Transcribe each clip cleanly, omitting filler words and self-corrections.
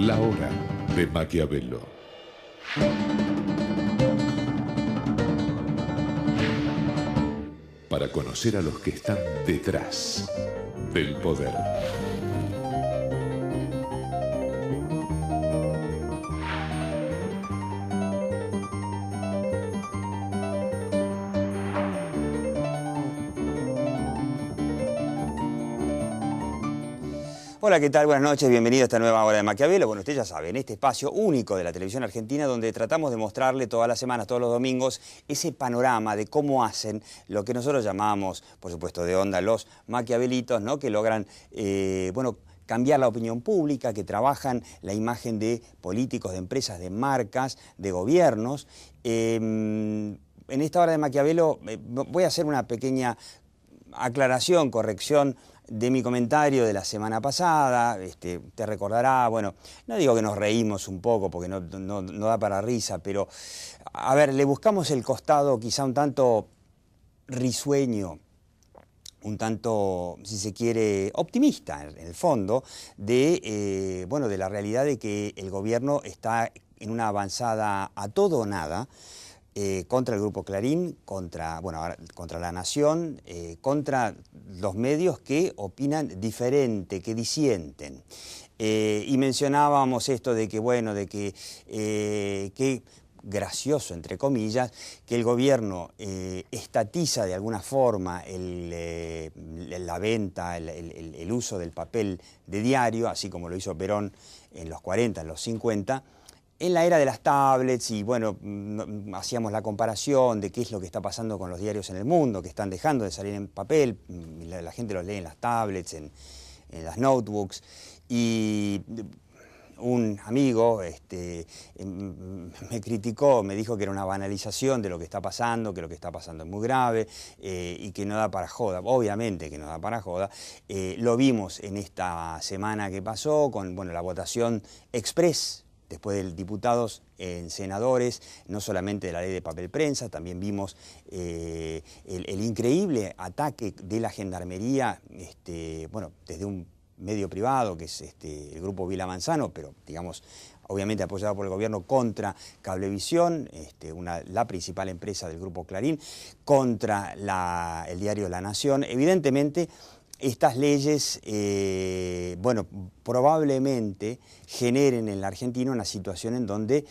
La hora de Maquiavelo. Para conocer a los que están detrás del poder. Hola, ¿qué tal? Buenas noches, bienvenido a esta nueva hora de Maquiavelo. Bueno, usted ya sabe, en este espacio único de la televisión argentina donde tratamos de mostrarle todas las semanas, todos los domingos, ese panorama de cómo hacen lo que nosotros llamamos, por supuesto de onda, los maquiavelitos, ¿no? Que logran, cambiar la opinión pública, que trabajan la imagen de políticos, de empresas, de marcas, de gobiernos. En esta hora de Maquiavelo voy a hacer una pequeña aclaración, corrección de mi comentario de la semana pasada. Te recordará, bueno, no digo que nos reímos un poco porque no da para risa, pero a ver, le buscamos el costado quizá un tanto risueño, un tanto, si se quiere, optimista en el fondo, de la realidad de que el gobierno está en una avanzada a todo o nada, contra el Grupo Clarín, contra La Nación, contra los medios que opinan diferente, que disienten. Y mencionábamos esto de que, qué gracioso, entre comillas, que el gobierno estatiza de alguna forma la venta, el uso del papel de diario, así como lo hizo Perón en los 40, en los 50, en la era de las tablets, y bueno, hacíamos la comparación de qué es lo que está pasando con los diarios en el mundo, que están dejando de salir en papel, la gente los lee en las tablets, en las notebooks, y un amigo me criticó, me dijo que era una banalización de lo que está pasando, que lo que está pasando es muy grave y que no da para joda. Obviamente que no da para joda. Lo vimos en esta semana que pasó con la votación express, después de diputados en senadores, no solamente de la ley de papel prensa, también vimos el increíble ataque de la Gendarmería, desde un medio privado, que es el grupo Vila Manzano, pero digamos, obviamente apoyado por el gobierno, contra Cablevisión, la principal empresa del grupo Clarín, contra el diario La Nación. Evidentemente, estas leyes, probablemente generen en la Argentina una situación en donde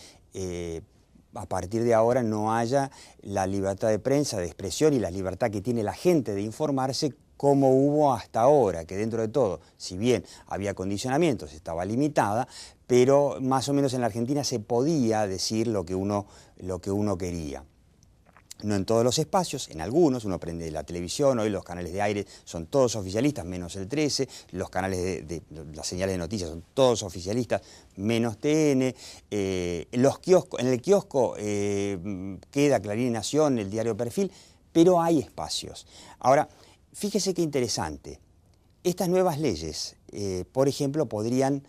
a partir de ahora no haya la libertad de prensa, de expresión y la libertad que tiene la gente de informarse como hubo hasta ahora, que dentro de todo, si bien había condicionamientos, estaba limitada, pero más o menos en la Argentina se podía decir lo que uno quería. No en todos los espacios, en algunos, uno prende la televisión, hoy los canales de aire son todos oficialistas, menos el 13, los canales las señales de noticias son todos oficialistas, menos TN, en el kiosco queda Clarín y Nación, el diario Perfil, pero hay espacios. Ahora, fíjese qué interesante, estas nuevas leyes, por ejemplo, podrían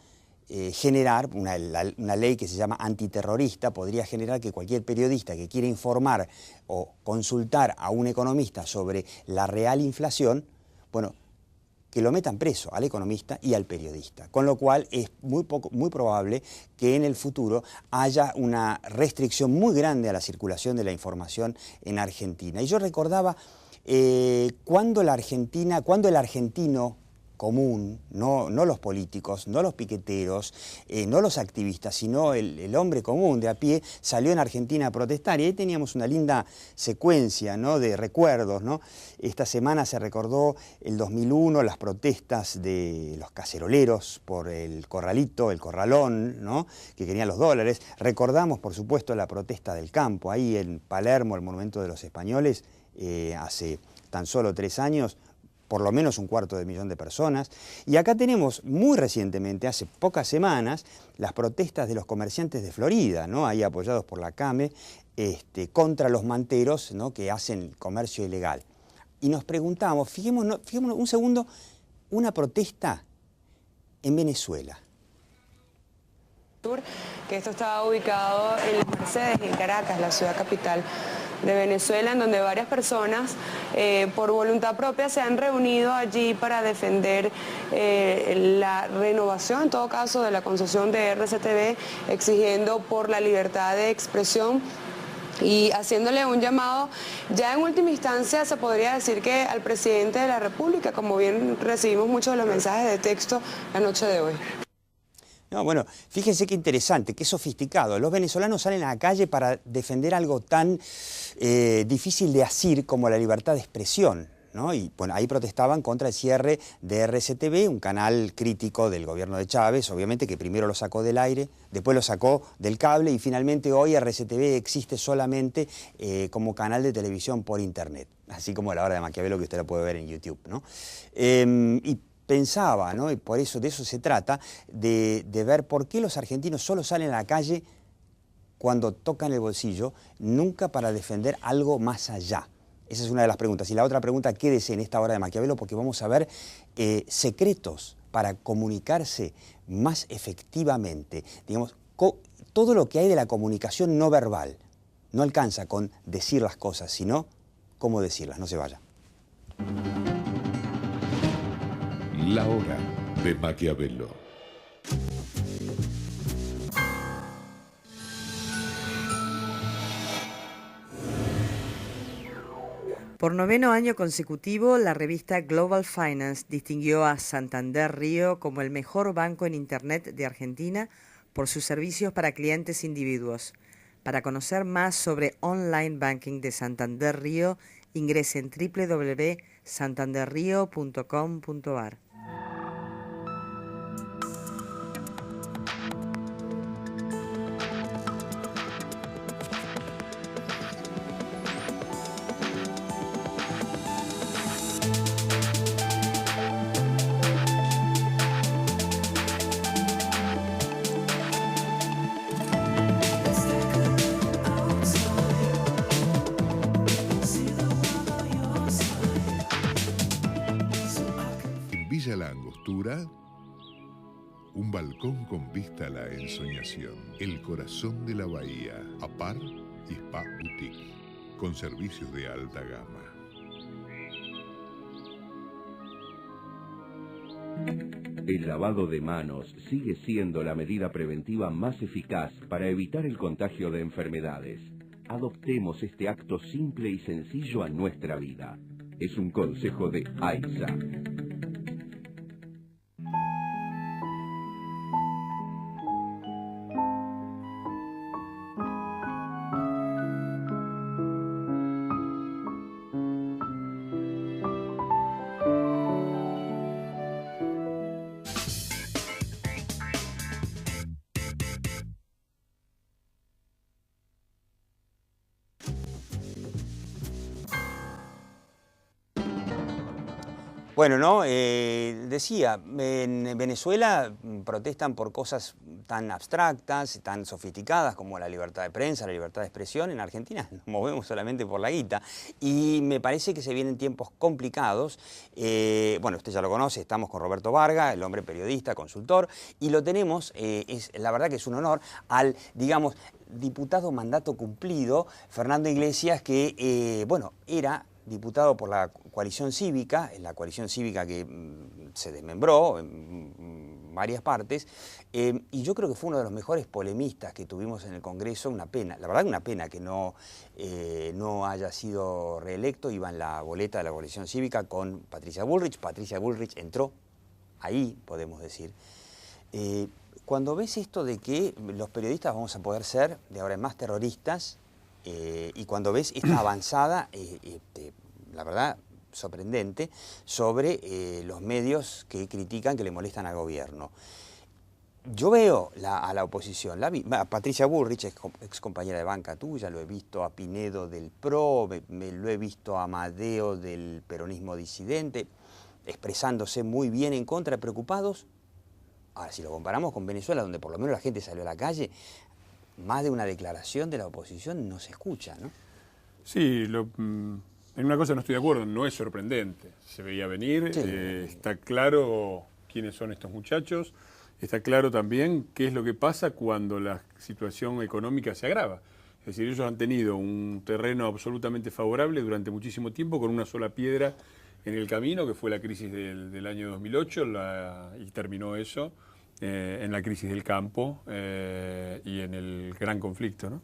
generar, una ley que se llama antiterrorista, podría generar que cualquier periodista que quiera informar o consultar a un economista sobre la real inflación, que lo metan preso al economista y al periodista. Con lo cual es muy probable que en el futuro haya una restricción muy grande a la circulación de la información en Argentina. Y yo recordaba cuando el argentino común, no los políticos, no los piqueteros, no los activistas, sino el hombre común de a pie, salió en Argentina a protestar. Y ahí teníamos una linda secuencia, ¿no?, de recuerdos, ¿no? Esta semana se recordó el 2001, las protestas de los caceroleros por el corralito, el corralón, ¿no?, que querían los dólares. Recordamos, por supuesto, la protesta del campo, ahí en Palermo, el Monumento de los Españoles, hace tan solo 3 años, por lo menos 250.000 de personas. Y acá tenemos muy recientemente, hace pocas semanas, las protestas de los comerciantes de Florida, ¿no?, ahí apoyados por la CAME, contra los manteros, ¿no?, que hacen comercio ilegal. Y nos preguntamos, fijémonos un segundo, una protesta en Venezuela. Que esto estaba ubicado en Las Mercedes, en Caracas, la ciudad capital de Venezuela, en donde varias personas por voluntad propia se han reunido allí para defender la renovación, en todo caso, de la concesión de RCTV, exigiendo por la libertad de expresión y haciéndole un llamado, ya en última instancia se podría decir que al presidente de la República, como bien recibimos muchos de los mensajes de texto la noche de hoy. No, bueno, fíjense qué interesante, qué sofisticado. Los venezolanos salen a la calle para defender algo tan difícil de asir como la libertad de expresión, ¿no? Y bueno, ahí protestaban contra el cierre de RCTV, un canal crítico del gobierno de Chávez, obviamente, que primero lo sacó del aire, después lo sacó del cable y finalmente hoy RCTV existe solamente como canal de televisión por internet, así como La Hora de Maquiavelo, que usted lo puede ver en YouTube, ¿no? Y pensaba, ¿no? Y por eso de eso se trata, de ver por qué los argentinos solo salen a la calle cuando tocan el bolsillo, nunca para defender algo más allá. Esa es una de las preguntas. Y la otra pregunta, quédese en esta Hora de Maquiavelo, porque vamos a ver secretos para comunicarse más efectivamente. Digamos, todo lo que hay de la comunicación no verbal no alcanza con decir las cosas, sino cómo decirlas. No se vaya. La Hora de Maquiavelo. Por 9º año consecutivo, la revista Global Finance distinguió a Santander Río como el mejor banco en Internet de Argentina por sus servicios para clientes individuos. Para conocer más sobre online banking de Santander Río, ingrese en www.santanderrio.com.ar. Villa La Angostura, un balcón con vista a la ensoñación, el corazón de la bahía, Apar y Spa Boutique, con servicios de alta gama. El lavado de manos sigue siendo la medida preventiva más eficaz para evitar el contagio de enfermedades. Adoptemos este acto simple y sencillo a nuestra vida. Es un consejo de AISA. Bueno, ¿no? Decía, en Venezuela protestan por cosas tan abstractas, tan sofisticadas como la libertad de prensa, la libertad de expresión. En Argentina nos movemos solamente por la guita y me parece que se vienen tiempos complicados. Bueno, usted ya lo conoce, estamos con Roberto Varga, el hombre periodista, consultor, y lo tenemos, la verdad que es un honor, al, digamos, diputado mandato cumplido, Fernando Iglesias, que, bueno, era diputado por la coalición cívica, la coalición cívica que se desmembró en varias partes, y yo creo que fue uno de los mejores polemistas que tuvimos en el Congreso. Una pena, la verdad que una pena que no haya sido reelecto. Iba en la boleta de la coalición cívica con Patricia Bullrich. Patricia Bullrich entró ahí, podemos decir. Cuando ves esto de que los periodistas vamos a poder ser de ahora en más terroristas, y cuando ves esta avanzada, la verdad, sorprendente, sobre los medios que critican, que le molestan al gobierno. Yo veo a la oposición, a Patricia Bullrich, ex compañera de banca tuya, lo he visto a Pinedo del PRO, lo he visto a Amadeo del peronismo disidente, expresándose muy bien en contra, preocupados. Ahora, si lo comparamos con Venezuela, donde por lo menos la gente salió a la calle, más de una declaración de la oposición no se escucha, ¿no? Sí, en una cosa no estoy de acuerdo, no es sorprendente. Se veía venir, sí. Está claro quiénes son estos muchachos, está claro también qué es lo que pasa cuando la situación económica se agrava. Es decir, ellos han tenido un terreno absolutamente favorable durante muchísimo tiempo con una sola piedra en el camino, que fue la crisis del año 2008, y terminó eso en la crisis del campo y en el gran conflicto, ¿no?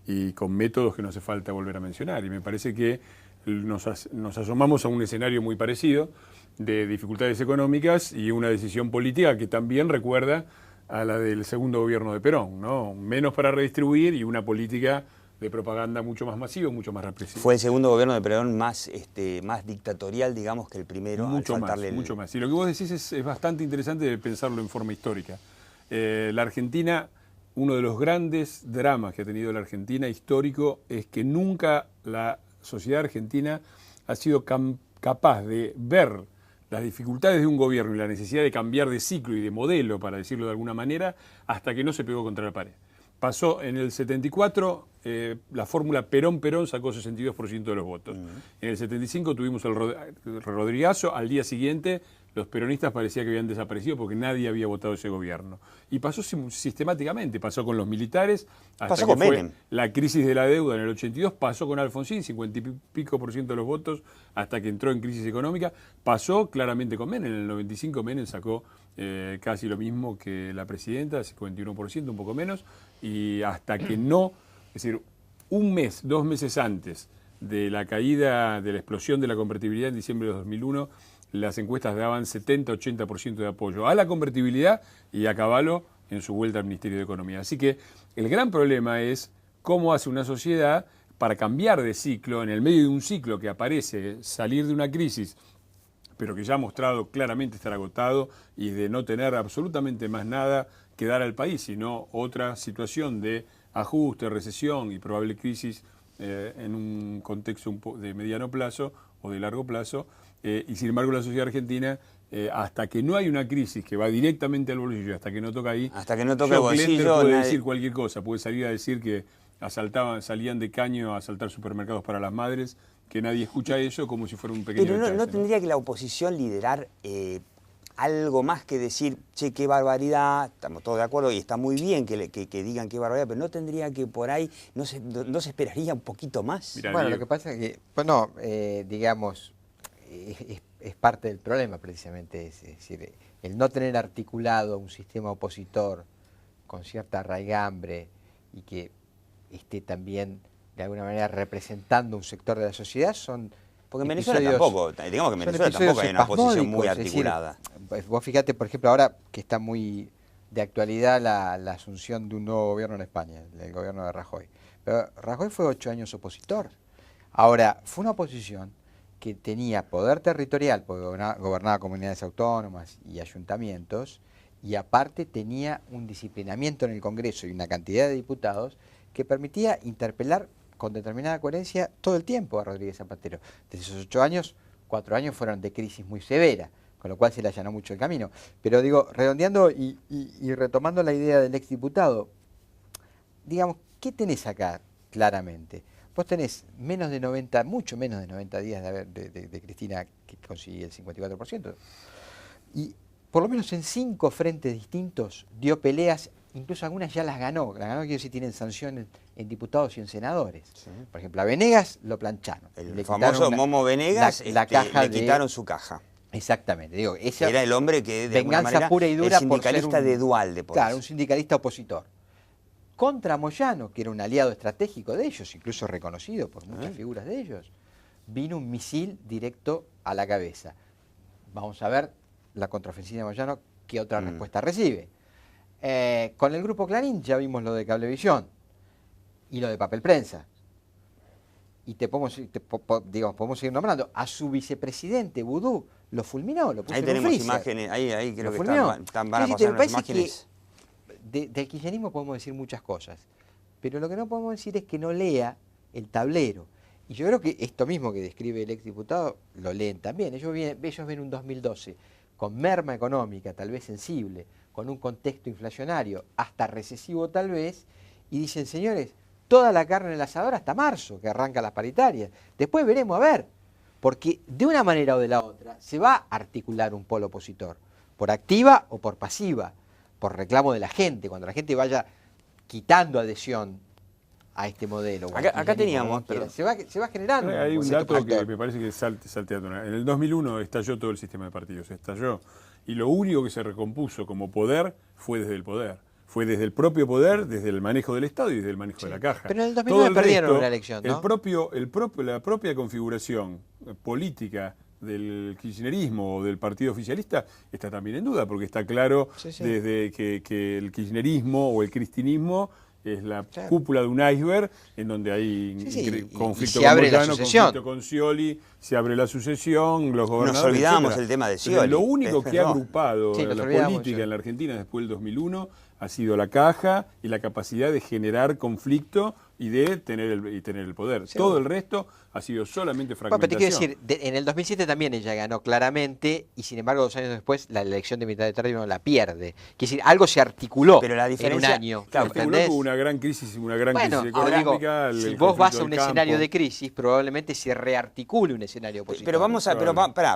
Y con métodos que no hace falta volver a mencionar. Y me parece que nos asomamos a un escenario muy parecido de dificultades económicas y una decisión política que también recuerda a la del segundo gobierno de Perón, ¿no? Menos para redistribuir y una política de propaganda mucho más masiva, mucho más represiva. Fue el segundo gobierno de Perón más dictatorial, digamos, que el primero. Mucho más. Y lo que vos decís es bastante interesante de pensarlo en forma histórica. La Argentina, uno de los grandes dramas que ha tenido la Argentina histórico es que nunca la sociedad argentina ha sido capaz de ver las dificultades de un gobierno y la necesidad de cambiar de ciclo y de modelo, para decirlo de alguna manera, hasta que no se pegó contra la pared. Pasó en el 74, la fórmula Perón-Perón sacó 62% de los votos. En el 75 tuvimos el Rodrigazo, al día siguiente los peronistas parecía que habían desaparecido porque nadie había votado ese gobierno. Y pasó sistemáticamente, pasó con los militares, hasta que fue la crisis de la deuda en el 82, pasó con Alfonsín, 50 y pico % de los votos, hasta que entró en crisis económica, pasó claramente con Menem. En el 95 Menem sacó casi lo mismo que la presidenta, 51%, un poco menos, y hasta que no, es decir, un mes, 2 meses antes de la caída, de la explosión de la convertibilidad en diciembre de 2001, las encuestas daban 70-80% de apoyo a la convertibilidad y a Cavallo en su vuelta al Ministerio de Economía. Así que el gran problema es cómo hace una sociedad para cambiar de ciclo, en el medio de un ciclo que aparece, salir de una crisis, pero que ya ha mostrado claramente estar agotado y de no tener absolutamente más nada que dar al país, sino otra situación de ajuste, recesión y probable crisis en un contexto de mediano plazo o de largo plazo. Y sin embargo la sociedad argentina, hasta que no hay una crisis que va directamente al bolsillo, hasta que no toca ahí, hasta que no toca el bolsillo, puede decir cualquier cosa, puede salir a decir que salían de caño a asaltar supermercados para las madres, que nadie escucha eso como si fuera un pequeño Pero detalle, no tendría que la oposición liderar algo más que decir, che, qué barbaridad, estamos todos de acuerdo y está muy bien que digan qué barbaridad, pero no tendría que por ahí, no se esperaría un poquito más. Mirá, bueno, lo que pasa es que, bueno, digamos, es parte del problema precisamente ese, es decir, el no tener articulado un sistema opositor con cierta raigambre y que esté también de alguna manera representando un sector de la sociedad son... Porque en Venezuela tampoco, digamos que en Venezuela tampoco hay una oposición muy articulada. Es decir, vos fíjate, por ejemplo, ahora que está muy de actualidad la asunción de un nuevo gobierno en España, el gobierno de Rajoy. Pero Rajoy fue 8 años opositor. Ahora, fue una oposición que tenía poder territorial, porque gobernaba comunidades autónomas y ayuntamientos, y aparte tenía un disciplinamiento en el Congreso y una cantidad de diputados que permitía interpelar con determinada coherencia todo el tiempo a Rodríguez Zapatero. De esos 8 años, 4 años fueron de crisis muy severa, con lo cual se le allanó mucho el camino. Pero digo, redondeando y retomando la idea del exdiputado, digamos, ¿qué tenés acá claramente? Vos tenés mucho menos de 90 días de Cristina, que consiguió el 54%. Y por lo menos en 5 frentes distintos dio peleas, incluso algunas ya las ganó. Las ganó, quiero decir, tienen sanciones en diputados y en senadores. Sí. Por ejemplo, a Venegas lo plancharon. El famoso Momo Venegas, le quitaron su caja. Exactamente. Digo, era el hombre que de alguna manera pura y dura el sindicalista por ser de Duhalde. Claro, un sindicalista opositor. Contra Moyano, que era un aliado estratégico de ellos, incluso reconocido por muchas figuras de ellos, vino un misil directo a la cabeza. Vamos a ver la contraofensiva de Moyano, qué otra respuesta recibe. Con el grupo Clarín ya vimos lo de Cablevisión y lo de Papel Prensa. Y podemos seguir nombrando. A su vicepresidente, Vudú, lo fulminó, lo puso ahí en tenemos freezer. Imágenes, ahí creo que van a pasar las imágenes. Del kirchnerismo podemos decir muchas cosas, pero lo que no podemos decir es que no lea el tablero. Y yo creo que esto mismo que describe el exdiputado lo leen también. Ellos ven un 2012 con merma económica, tal vez sensible, con un contexto inflacionario, hasta recesivo tal vez, y dicen, señores, toda la carne en el asador hasta marzo, que arranca las paritarias. Después veremos a ver, porque de una manera o de la otra se va a articular un polo opositor, por activa o por pasiva, por reclamo de la gente, cuando la gente vaya quitando adhesión a este modelo. Acá teníamos, pero se va generando. Hay un cierto dato que factor. me parece que es salteando. En el 2001 estalló todo el sistema de partidos, estalló. Y lo único que se recompuso como poder fue desde el poder. Fue desde el propio poder, desde el manejo del Estado y desde el manejo de la caja. Pero en el 2009 perdieron una elección, ¿no? La propia configuración política del kirchnerismo o del partido oficialista está también en duda, porque está claro desde que el kirchnerismo o el cristinismo es la cúpula de un iceberg en donde hay conflicto con Moyano, conflicto con Scioli, se abre la sucesión, los gobernadores, nos olvidamos etcétera. el tema de Scioli. Lo único que ha agrupado la política en la Argentina después del 2001 ha sido la caja y la capacidad de generar conflicto y de tener el poder. Sí, todo el resto ha sido solamente fragmentación. Pero te quiero decir, en el 2007 también ella ganó claramente y sin embargo 2 años después la elección de mitad de término la pierde. Quiere decir, algo se articuló pero la diferencia, en un año. Claro, hubo una gran crisis económica. Digo, si vos vas a un escenario de crisis, probablemente se rearticule un escenario opositor. Pero vamos a,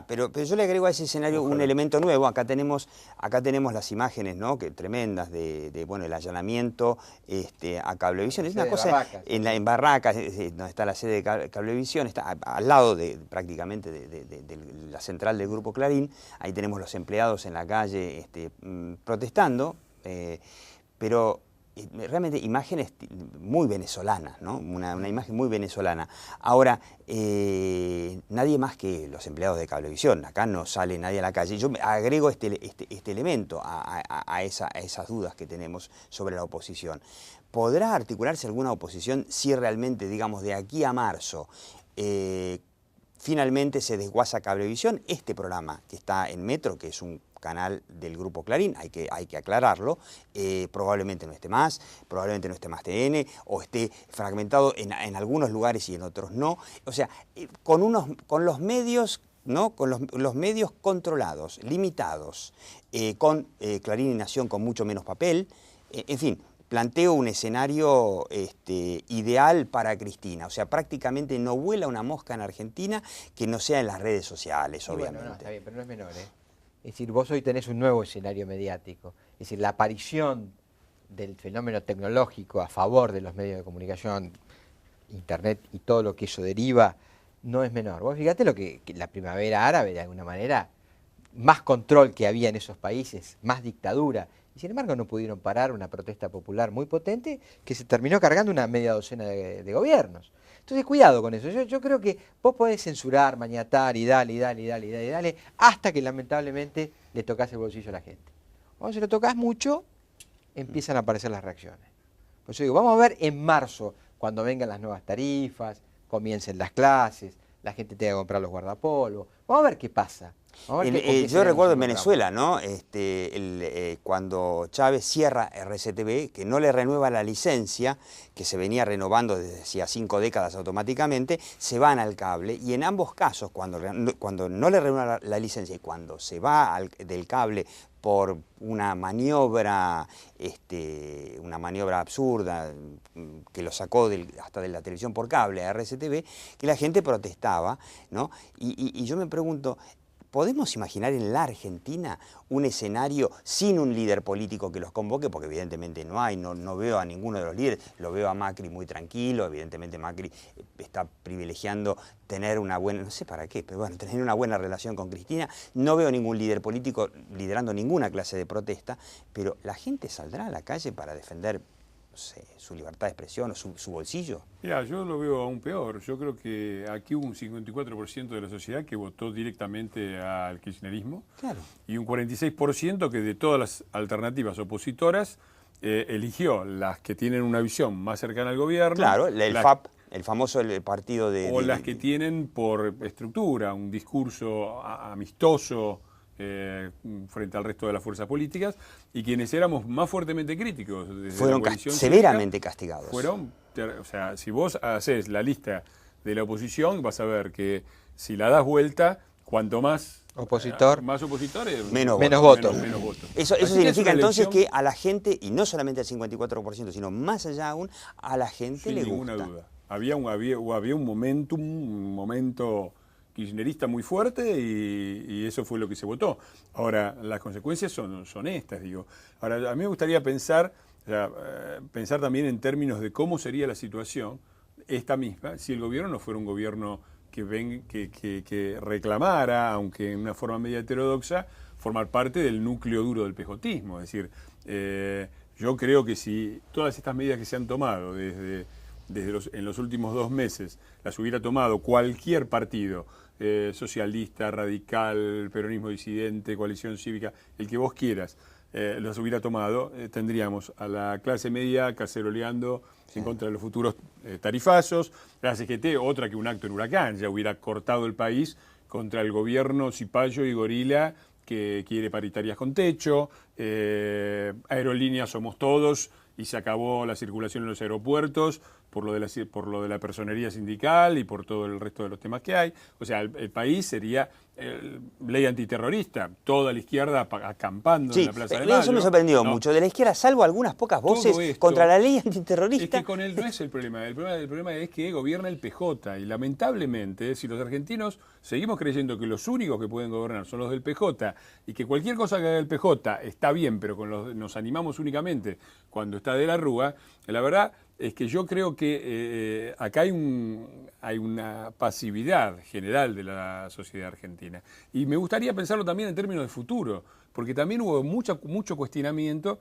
pero yo le agrego a ese escenario un elemento nuevo. Acá tenemos las imágenes, ¿no? Que tremendas de bueno, el allanamiento a Cablevisión. Es una cosa en Barracas, donde está la sede de Cablevisión, está al lado prácticamente de la central del Grupo Clarín. Ahí tenemos los empleados en la calle protestando, pero realmente imágenes muy venezolanas, ¿no? Una imagen muy venezolana. Ahora, nadie más que los empleados de Cablevisión, acá no sale nadie a la calle. Yo agrego este elemento a esas dudas que tenemos sobre la oposición. ¿Podrá articularse alguna oposición si realmente, digamos, de aquí a marzo finalmente se desguaza Cablevisión? Este programa que está en Metro, que es un canal del Grupo Clarín, hay que aclararlo, probablemente no esté más, probablemente no esté más TN, o esté fragmentado en algunos lugares y en otros no. O sea, con los medios, ¿no? Con los medios controlados, limitados, con Clarín y Nación con mucho menos papel, en fin. Planteo un escenario ideal para Cristina. O sea, prácticamente no vuela una mosca en Argentina que no sea en las redes sociales, obviamente. Bueno, no, está bien, pero no es menor, ¿eh? Es decir, vos hoy tenés un nuevo escenario mediático. Es decir, la aparición del fenómeno tecnológico a favor de los medios de comunicación, Internet y todo lo que eso deriva, no es menor. Vos fíjate lo que la primavera árabe, de alguna manera, más control que había en esos países, más dictadura. Y sin embargo no pudieron parar una protesta popular muy potente que se terminó cargando una media docena de gobiernos. Entonces cuidado con eso. Yo creo que vos podés censurar, maniatar y dale, hasta que lamentablemente le tocas el bolsillo a la gente. Cuando se lo tocas mucho, empiezan a aparecer las reacciones. Por eso digo, vamos a ver en marzo, cuando vengan las nuevas tarifas, comiencen las clases, la gente tenga que comprar los guardapolvos. Vamos a ver qué pasa. Yo recuerdo en Venezuela, ¿no? Cuando Chávez cierra RCTV, que no le renueva la licencia, que se venía renovando desde hacía 5 décadas automáticamente, se van al cable y en ambos casos, cuando no le renueva la licencia y cuando se va del cable por una maniobra absurda que lo sacó hasta de la televisión por cable a RCTV, que la gente protestaba, ¿no? Y yo me pregunto, ¿podemos imaginar en la Argentina un escenario sin un líder político que los convoque? Porque evidentemente no hay, no veo a ninguno de los líderes, lo veo a Macri muy tranquilo, evidentemente Macri está privilegiando tener una buena, no sé para qué, pero bueno, tener una buena relación con Cristina. No veo ningún líder político liderando ninguna clase de protesta, pero ¿la gente saldrá a la calle para defender su libertad de expresión o su bolsillo? Mira, yo lo veo aún peor. Yo creo que aquí hubo un 54% de la sociedad que votó directamente al kirchnerismo, claro, y un 46% que de todas las alternativas opositoras eligió las que tienen una visión más cercana al gobierno. Claro, el FAP, el famoso partido de... O las que tienen por estructura un discurso amistoso, frente al resto de las fuerzas políticas, y quienes éramos más fuertemente críticos fueron severamente castigados. O sea, si vos haces la lista de la oposición, vas a ver que si la das vuelta, cuanto más más opositores, menos votos. Eso significa entonces que a la gente, y no solamente al 54%, sino más allá aún, a la gente le gusta. Sin ninguna duda. Había un momento kirchnerista muy fuerte y eso fue lo que se votó. Ahora, las consecuencias son estas, digo. Ahora, a mí me gustaría pensar O sea, pensar también en términos de cómo sería la situación esta misma si el gobierno no fuera un gobierno que reclamara, aunque en una forma media heterodoxa, formar parte del núcleo duro del pejotismo. Es decir, yo creo que si todas estas medidas que se han tomado en los últimos 2 meses las hubiera tomado cualquier partido, socialista, radical, peronismo disidente, coalición cívica, el que vos quieras, los hubiera tomado, tendríamos a la clase media caceroleando en contra de los futuros tarifazos, la CGT, otra que un acto en huracán, ya hubiera cortado el país contra el gobierno cipayo y gorila que quiere paritarias con techo, aerolíneas somos todos y se acabó la circulación en los aeropuertos por lo de la personería sindical y por todo el resto de los temas que hay. O sea, el país sería ley antiterrorista, toda la izquierda acampando en la Plaza de Mayo. Eso me sorprendió mucho. De la izquierda, salvo algunas pocas voces contra la ley antiterrorista. Es que con él no es el problema. El problema es que gobierna el PJ. Y lamentablemente, si los argentinos seguimos creyendo que los únicos que pueden gobernar son los del PJ y que cualquier cosa que haga el PJ está bien, pero nos animamos únicamente cuando está de la Rúa, la verdad es que yo creo que acá hay una pasividad general de la sociedad argentina. Y me gustaría pensarlo también en términos de futuro, porque también hubo mucho cuestionamiento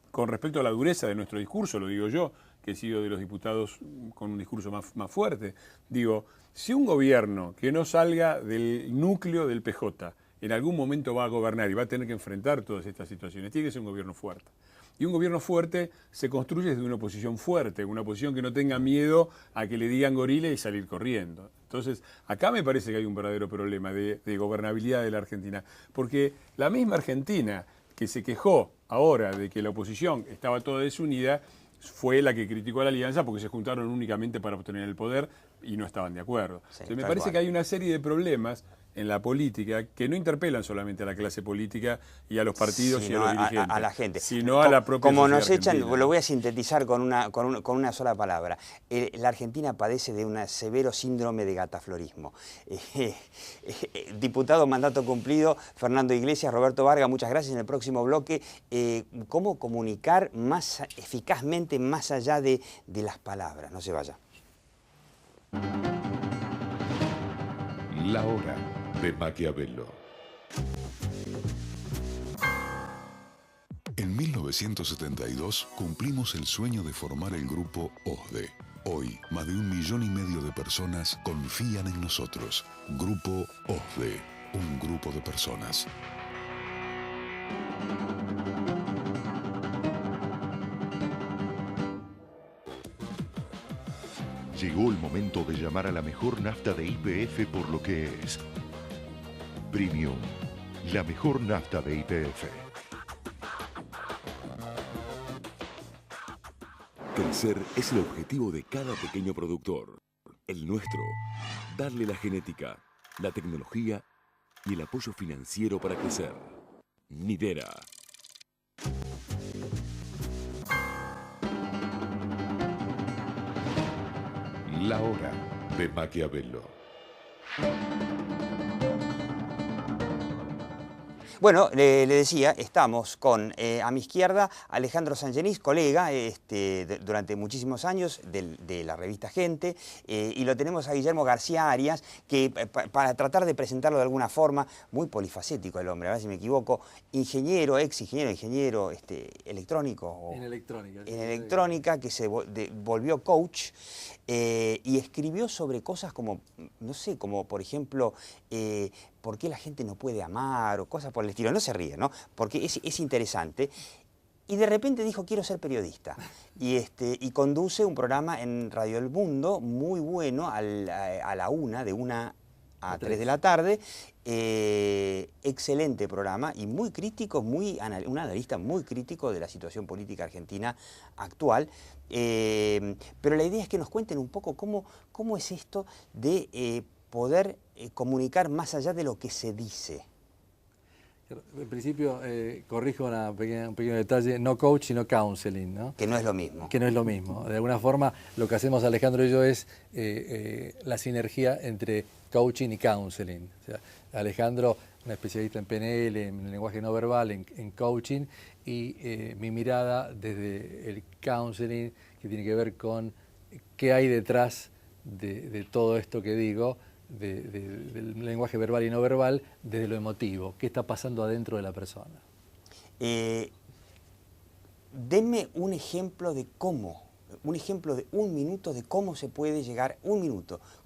con respecto a la dureza de nuestro discurso, lo digo yo, que he sido de los diputados con un discurso más fuerte. Digo, si un gobierno que no salga del núcleo del PJ en algún momento va a gobernar y va a tener que enfrentar todas estas situaciones, tiene que ser un gobierno fuerte. Y un gobierno fuerte se construye desde una oposición fuerte, una oposición que no tenga miedo a que le digan gorila y salir corriendo. Entonces, acá me parece que hay un verdadero problema de gobernabilidad de la Argentina, porque la misma Argentina que se quejó ahora de que la oposición estaba toda desunida, fue la que criticó a la alianza porque se juntaron únicamente para obtener el poder y no estaban de acuerdo. Sí, entonces, me parece que hay una serie de problemas en la política que no interpelan solamente a la clase política y a los partidos y a los dirigentes, a la gente, sino a la propia como nos sociedad echan, argentina. lo voy a sintetizar con una sola palabra. La Argentina padece de un severo síndrome de gataflorismo. Diputado, mandato cumplido, Fernando Iglesias, Roberto Vargas, muchas gracias. En el próximo bloque, cómo comunicar más eficazmente más allá de las palabras. No se vaya. La hora de Maquiavelo. En 1972 cumplimos el sueño de formar el grupo OSDE. Hoy, más de 1,5 millones de personas confían en nosotros. Grupo OSDE, un grupo de personas. Llegó el momento de llamar a la mejor nafta de YPF por lo que es. Premium, la mejor nafta de YPF. Crecer es el objetivo de cada pequeño productor. El nuestro, darle la genética, la tecnología y el apoyo financiero para crecer. Midera. La hora de Maquiavelo. Bueno, le decía, estamos con, a mi izquierda, Alejandro Sangenís, colega durante muchísimos años de la revista Gente, y lo tenemos a Guillermo García Arias, que para tratar de presentarlo de alguna forma, muy polifacético el hombre, a ver si me equivoco, ingeniero, ingeniero electrónico. En electrónica. En electrónica, que se volvió coach, y escribió sobre cosas como, no sé, como por ejemplo, por qué la gente no puede amar o cosas por el estilo. No se ríe, ¿no? Porque es interesante. Y de repente dijo, quiero ser periodista. Y conduce un programa en Radio El Mundo muy bueno a la 1, de 1 a 3 de la tarde. Excelente programa y muy crítico, un analista muy crítico de la situación política argentina actual. Pero la idea es que nos cuenten un poco cómo es esto de poder comunicar más allá de lo que se dice. En principio, corrijo un pequeño detalle, no coach, sino counseling, ¿no? Que no es lo mismo. Que no es lo mismo. De alguna forma, lo que hacemos Alejandro y yo es la sinergia entre coaching y counseling. O sea, Alejandro, un especialista en PNL, en lenguaje no verbal, en coaching, y mi mirada desde el counseling, que tiene que ver con qué hay detrás de todo esto que digo, del lenguaje verbal y no verbal, desde lo emotivo, qué está pasando adentro de la persona. Denme un ejemplo de cómo, un ejemplo de un minuto de cómo se puede llegar,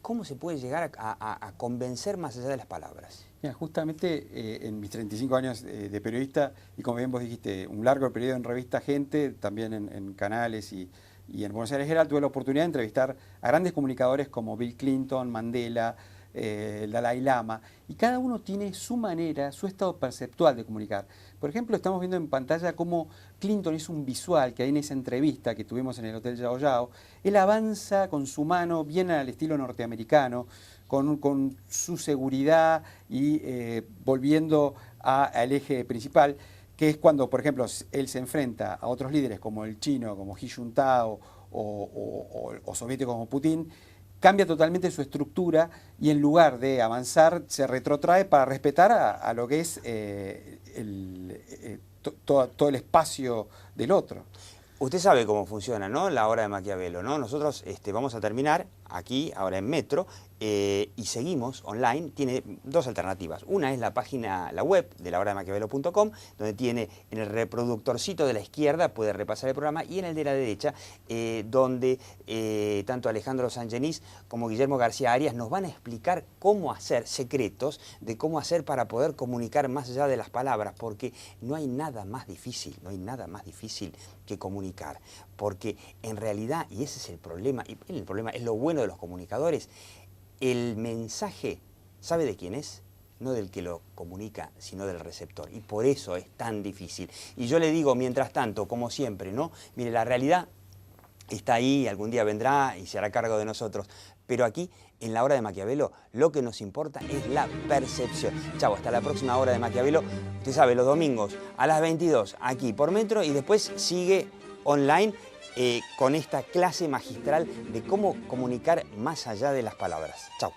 cómo se puede llegar a convencer más allá de las palabras. Mira, justamente en mis 35 años de periodista, y como bien vos dijiste, un largo periodo en revista Gente, también en canales y en Buenos Aires Herald, tuve la oportunidad de entrevistar a grandes comunicadores como Bill Clinton, Mandela, el Dalai Lama, y cada uno tiene su manera, su estado perceptual de comunicar. Por ejemplo, estamos viendo en pantalla cómo Clinton hizo un visual que hay en esa entrevista que tuvimos en el Hotel Yao Yao. Él avanza con su mano bien al estilo norteamericano, con su seguridad y volviendo al eje principal, que es cuando, por ejemplo, él se enfrenta a otros líderes como el chino, como Xi Jinping o soviéticos como Putin. Cambia totalmente su estructura y en lugar de avanzar se retrotrae para respetar a lo que es todo el espacio del otro. Usted sabe cómo funciona, ¿no?, la hora de Maquiavelo, ¿no? Nosotros vamos a terminar aquí, ahora en Metro, y seguimos online. Tiene dos alternativas. Una es la página, la web de lahora-de-maquiavelo.com, donde tiene en el reproductorcito de la izquierda, puede repasar el programa, y en el de la derecha, donde tanto Alejandro Sangenís como Guillermo García Arias nos van a explicar cómo hacer, secretos de cómo hacer para poder comunicar más allá de las palabras, porque no hay nada más difícil, que comunicar, porque en realidad, y ese es el problema, y el problema es lo bueno de los comunicadores, el mensaje, ¿sabe de quién es? No del que lo comunica, sino del receptor, y por eso es tan difícil. Y yo le digo, mientras tanto, como siempre, ¿no? Mire, la realidad está ahí, algún día vendrá y se hará cargo de nosotros, pero aquí, en la hora de Maquiavelo, lo que nos importa es la percepción. Chau, hasta la próxima hora de Maquiavelo. Usted sabe, los domingos a las 22, aquí por Metro, y después sigue online con esta clase magistral de cómo comunicar más allá de las palabras. Chau.